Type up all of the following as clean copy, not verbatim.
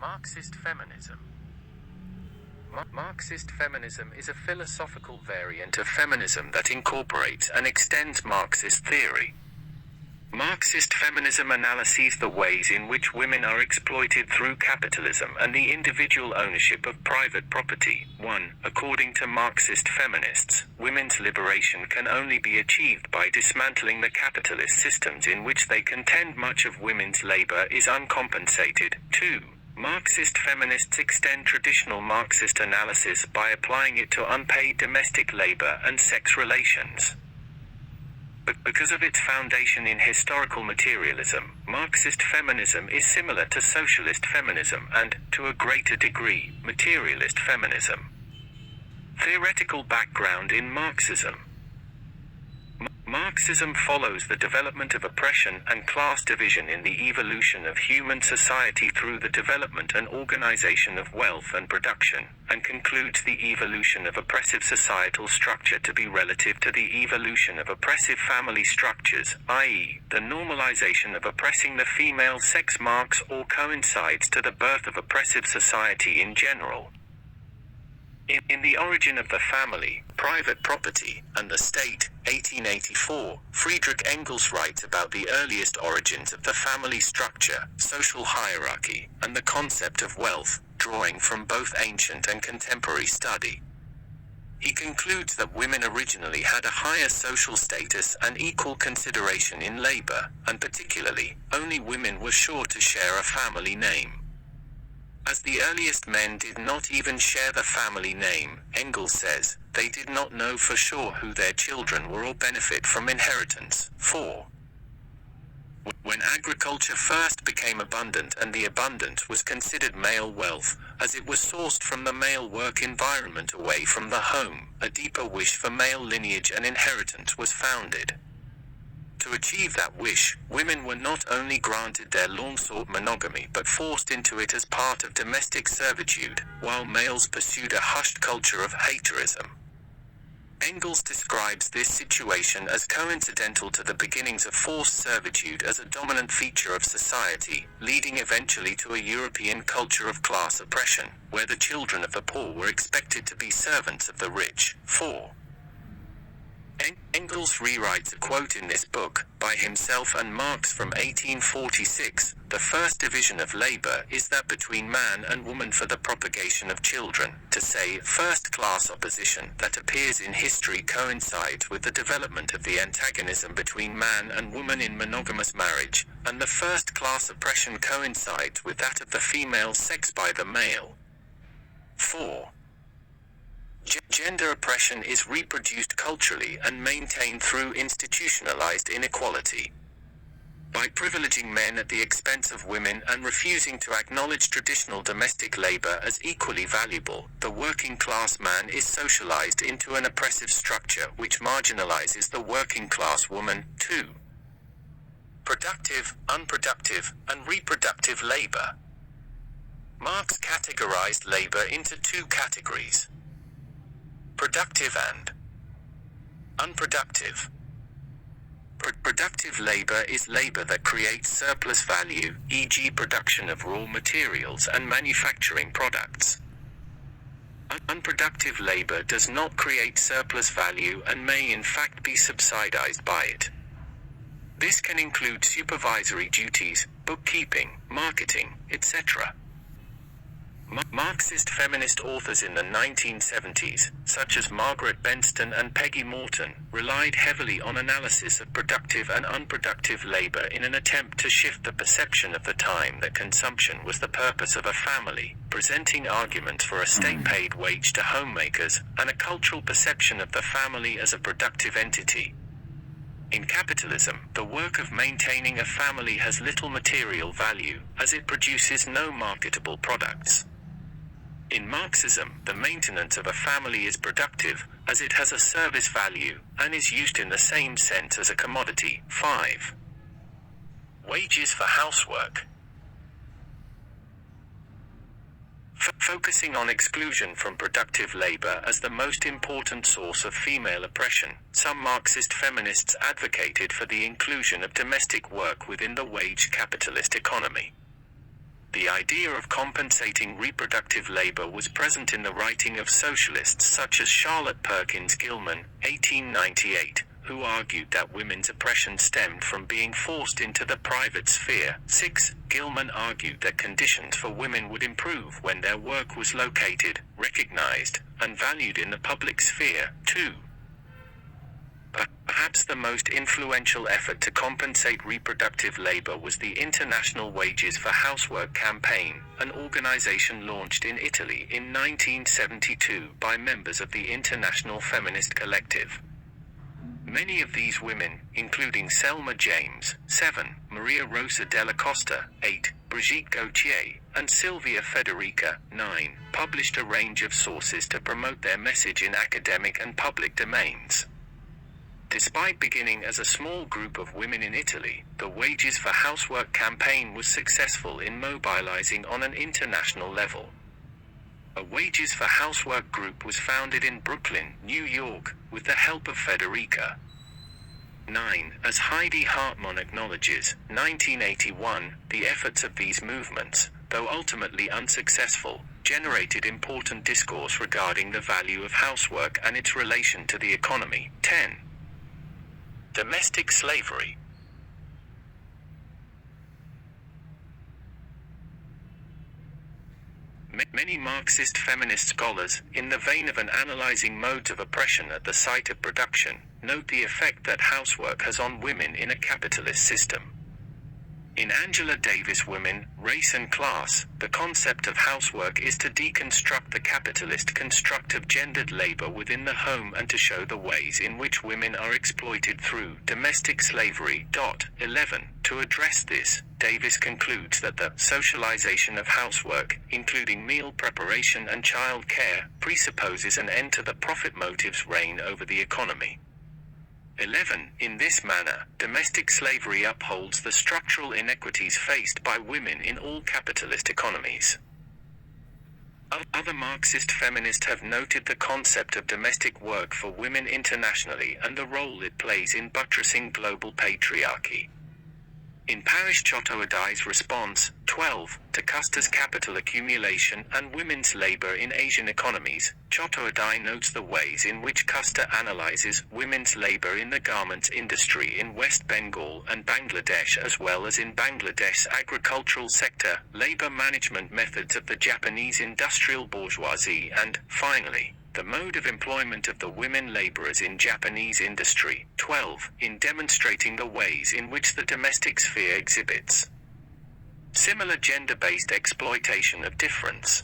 Marxist feminism. Marxist feminism is a philosophical variant of feminism that incorporates and extends Marxist theory. Marxist feminism analyses the ways in which women are exploited through capitalism and the individual ownership of private property. 1. According to Marxist feminists, women's liberation can only be achieved by dismantling the capitalist systems in which they contend much of women's labor is uncompensated. 2. Marxist feminists extend traditional Marxist analysis by applying it to unpaid domestic labor and sex relations. But because of its foundation in historical materialism, Marxist feminism is similar to socialist feminism and, to a greater degree, materialist feminism. Theoretical background in Marxism. Marxism follows the development of oppression and class division in the evolution of human society through the development and organization of wealth and production, and concludes the evolution of oppressive societal structure to be relative to the evolution of oppressive family structures, i.e., the normalization of oppressing the female sex marks or coincides to the birth of oppressive society in general. In The Origin of the Family, Private Property, and the State, 1884, Friedrich Engels writes about the earliest origins of the family structure, social hierarchy, and the concept of wealth, drawing from both ancient and contemporary study. He concludes that women originally had a higher social status and equal consideration in labor, and particularly, only women were sure to share a family name. As the earliest men did not even share the family name, Engels says, they did not know for sure who their children were or benefit from inheritance. 4. When agriculture first became abundant and the abundant was considered male wealth, as it was sourced from the male work environment away from the home, a deeper wish for male lineage and inheritance was founded. To achieve that wish, women were not only granted their long-sought monogamy but forced into it as part of domestic servitude, while males pursued a hushed culture of haterism. Engels describes this situation as coincidental to the beginnings of forced servitude as a dominant feature of society, leading eventually to a European culture of class oppression, where the children of the poor were expected to be servants of the rich. 4. Engels rewrites a quote in this book, by himself and Marx from 1846, "The first division of labor is that between man and woman for the propagation of children," to say first-class opposition that appears in history coincides with the development of the antagonism between man and woman in monogamous marriage, and the first-class oppression coincides with that of the female sex by the male. 4. Gender oppression is reproduced culturally and maintained through institutionalized inequality. By privileging men at the expense of women and refusing to acknowledge traditional domestic labor as equally valuable, the working class man is socialized into an oppressive structure which marginalizes the working class woman. 2. Productive, unproductive, and reproductive labor. Marx categorized labor into two categories: productive and unproductive. Productive labor is labor that creates surplus value, e.g. production of raw materials and manufacturing products. Unproductive labor does not create surplus value and may in fact be subsidized by it. This can include supervisory duties, bookkeeping, marketing, etc. Marxist feminist authors in the 1970s, such as Margaret Benston and Peggy Morton, relied heavily on analysis of productive and unproductive labor in an attempt to shift the perception of the time that consumption was the purpose of a family, presenting arguments for a state-paid wage to homemakers, and a cultural perception of the family as a productive entity. In capitalism, the work of maintaining a family has little material value, as it produces no marketable products. In Marxism, the maintenance of a family is productive, as it has a service value, and is used in the same sense as a commodity. 5. Wages for housework. Focusing on exclusion from productive labor as the most important source of female oppression, some Marxist feminists advocated for the inclusion of domestic work within the wage capitalist economy. The idea of compensating reproductive labor was present in the writing of socialists such as Charlotte Perkins Gilman, 1898, who argued that women's oppression stemmed from being forced into the private sphere. 6. Gilman argued that conditions for women would improve when their work was located, recognized, and valued in the public sphere. 2. Perhaps the most influential effort to compensate reproductive labor was the International Wages for Housework campaign, an organization launched in Italy in 1972 by members of the International Feminist Collective. Many of these women, including Selma James, 7, Maria Rosa della Costa, 8, Brigitte Gautier, and Sylvia Federica, 9, published a range of sources to promote their message in academic and public domains. Despite beginning as a small group of women in Italy, the Wages for Housework campaign was successful in mobilizing on an international level. A Wages for Housework group was founded in Brooklyn, New York, with the help of Federica. 9. As Heidi Hartmann acknowledges, 1981, the efforts of these movements, though ultimately unsuccessful, generated important discourse regarding the value of housework and its relation to the economy. 10. Domestic slavery. Many Marxist feminist scholars, in the vein of analyzing modes of oppression at the site of production, note the effect that housework has on women in a capitalist system. In Angela Davis' Women, Race and Class, the concept of housework is to deconstruct the capitalist construct of gendered labor within the home and to show the ways in which women are exploited through domestic slavery. 11. To address this, Davis concludes that the socialization of housework, including meal preparation and child care, presupposes an end to the profit motives reign over the economy. 11. In this manner, domestic slavery upholds the structural inequities faced by women in all capitalist economies. Other Marxist feminists have noted the concept of domestic work for women internationally and the role it plays in buttressing global patriarchy. In Parish Chattopadhyay's response, 12, to Custer's capital accumulation and women's labor in Asian economies, Chattopadhyay notes the ways in which Custer analyzes women's labor in the garments industry in West Bengal and Bangladesh as well as in Bangladesh's agricultural sector, labor management methods of the Japanese industrial bourgeoisie and, finally, the mode of employment of the women laborers in Japanese industry. 12. In demonstrating the ways in which the domestic sphere exhibits similar gender-based exploitation of difference.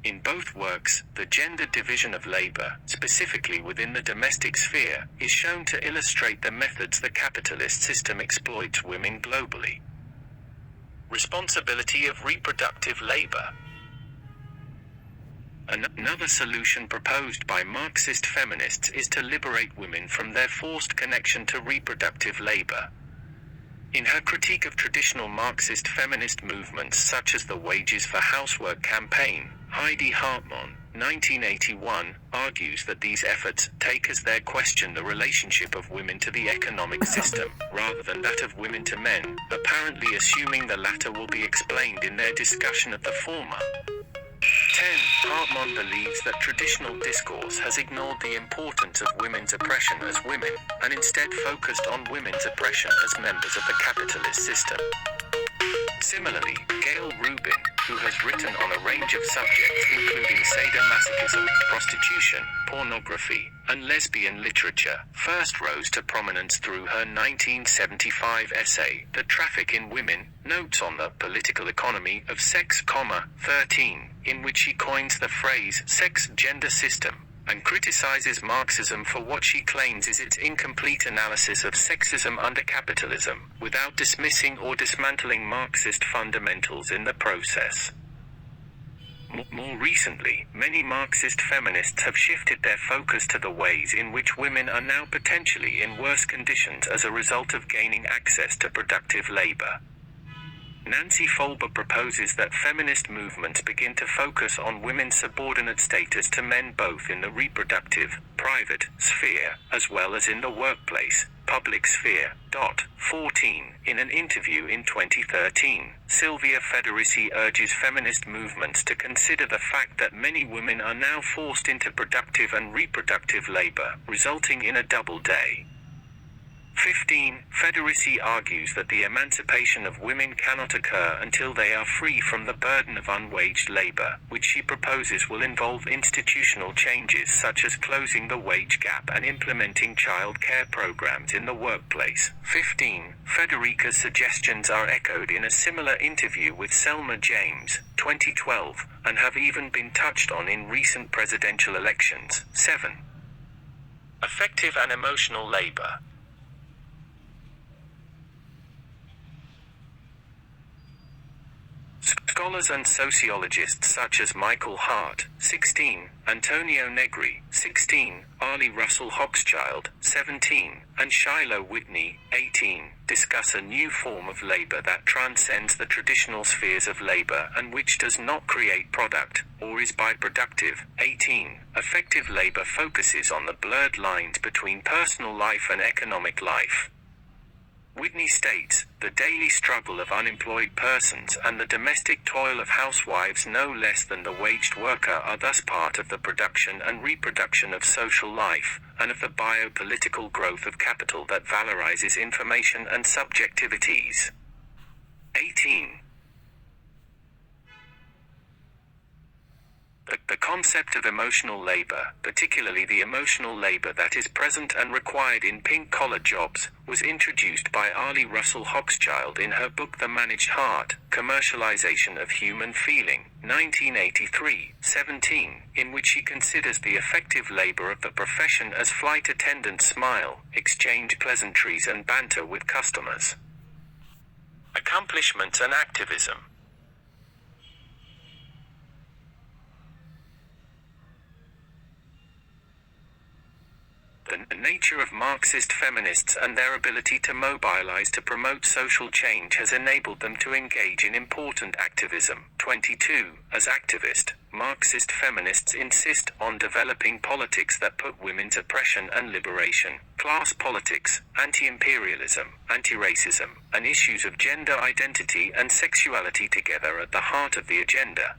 In both works, the gender division of labor, specifically within the domestic sphere, is shown to illustrate the methods the capitalist system exploits women globally. Responsibility of reproductive labor. Another solution proposed by Marxist feminists is to liberate women from their forced connection to reproductive labor. In her critique of traditional Marxist feminist movements such as the Wages for Housework campaign, Heidi Hartmann, 1981, argues that these efforts take as their question the relationship of women to the economic system, rather than that of women to men, apparently assuming the latter will be explained in their discussion of the former. 10. Hartmann believes that traditional discourse has ignored the importance of women's oppression as women, and instead focused on women's oppression as members of the capitalist system. Similarly, Gail Rubin, who has written on a range of subjects including sadomasochism, prostitution, pornography, and lesbian literature, first rose to prominence through her 1975 essay, The Traffic in Women, Notes on the Political Economy of Sex, 13, in which she coins the phrase sex-gender system, and criticizes Marxism for what she claims is its incomplete analysis of sexism under capitalism, without dismissing or dismantling Marxist fundamentals in the process. More recently, many Marxist feminists have shifted their focus to the ways in which women are now potentially in worse conditions as a result of gaining access to productive labor. Nancy Folber proposes that feminist movements begin to focus on women's subordinate status to men both in the reproductive, private, sphere, as well as in the workplace, public sphere. 14. In an interview in 2013, Sylvia Federici urges feminist movements to consider the fact that many women are now forced into productive and reproductive labor, resulting in a double day. 15. Federici argues that the emancipation of women cannot occur until they are free from the burden of unwaged labor, which she proposes will involve institutional changes such as closing the wage gap and implementing child care programs in the workplace. 15. Federica's suggestions are echoed in a similar interview with Selma James, 2012, and have even been touched on in recent presidential elections. 7. Affective and emotional labor. Scholars and sociologists such as Michael Hardt, 16, Antonio Negri, 16, Arlie Russell Hochschild, 17, and Shiloh Whitney, 18, discuss a new form of labor that transcends the traditional spheres of labor and which does not create product, or is biproductive. 18. Affective labor focuses on the blurred lines between personal life and economic life. Whitney states, the daily struggle of unemployed persons and the domestic toil of housewives no less than the waged worker are thus part of the production and reproduction of social life, and of the biopolitical growth of capital that valorises information and subjectivities. 18. The concept of emotional labor, particularly the emotional labor that is present and required in pink-collar jobs, was introduced by Arlie Russell Hochschild in her book The Managed Heart, Commercialization of Human Feeling, 1983, 17, in which she considers the affective labor of the profession as flight attendants smile, exchange pleasantries and banter with customers. Accomplishments and activism. The nature of Marxist feminists and their ability to mobilize to promote social change has enabled them to engage in important activism. 22. As activist, Marxist feminists insist on developing politics that put women's oppression and liberation, class politics, anti-imperialism, anti-racism, and issues of gender identity and sexuality together at the heart of the agenda.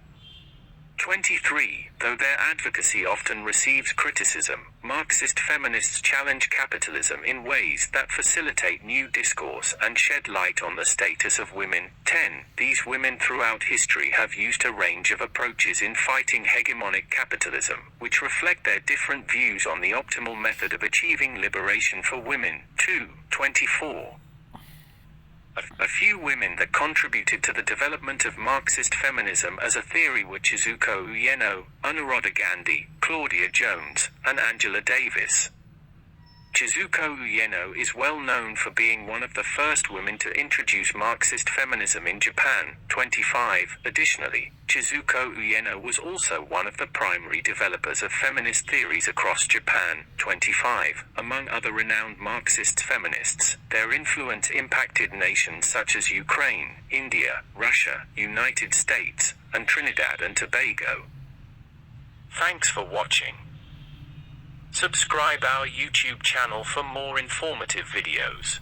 23. Though their advocacy often receives criticism, Marxist feminists challenge capitalism in ways that facilitate new discourse and shed light on the status of women. 10. These women throughout history have used a range of approaches in fighting hegemonic capitalism, which reflect their different views on the optimal method of achieving liberation for women. 2. 24. A few women that contributed to the development of Marxist feminism as a theory were Chizuko Ueno, Anuradha Gandhi, Claudia Jones, and Angela Davis. Chizuko Ueno is well known for being one of the first women to introduce Marxist feminism in Japan. 25. Additionally, Chizuko Ueno was also one of the primary developers of feminist theories across Japan. 25. Among other renowned Marxist feminists, their influence impacted nations such as Ukraine, India, Russia, United States, and Trinidad and Tobago. Thanks for watching. Subscribe our YouTube channel for more informative videos.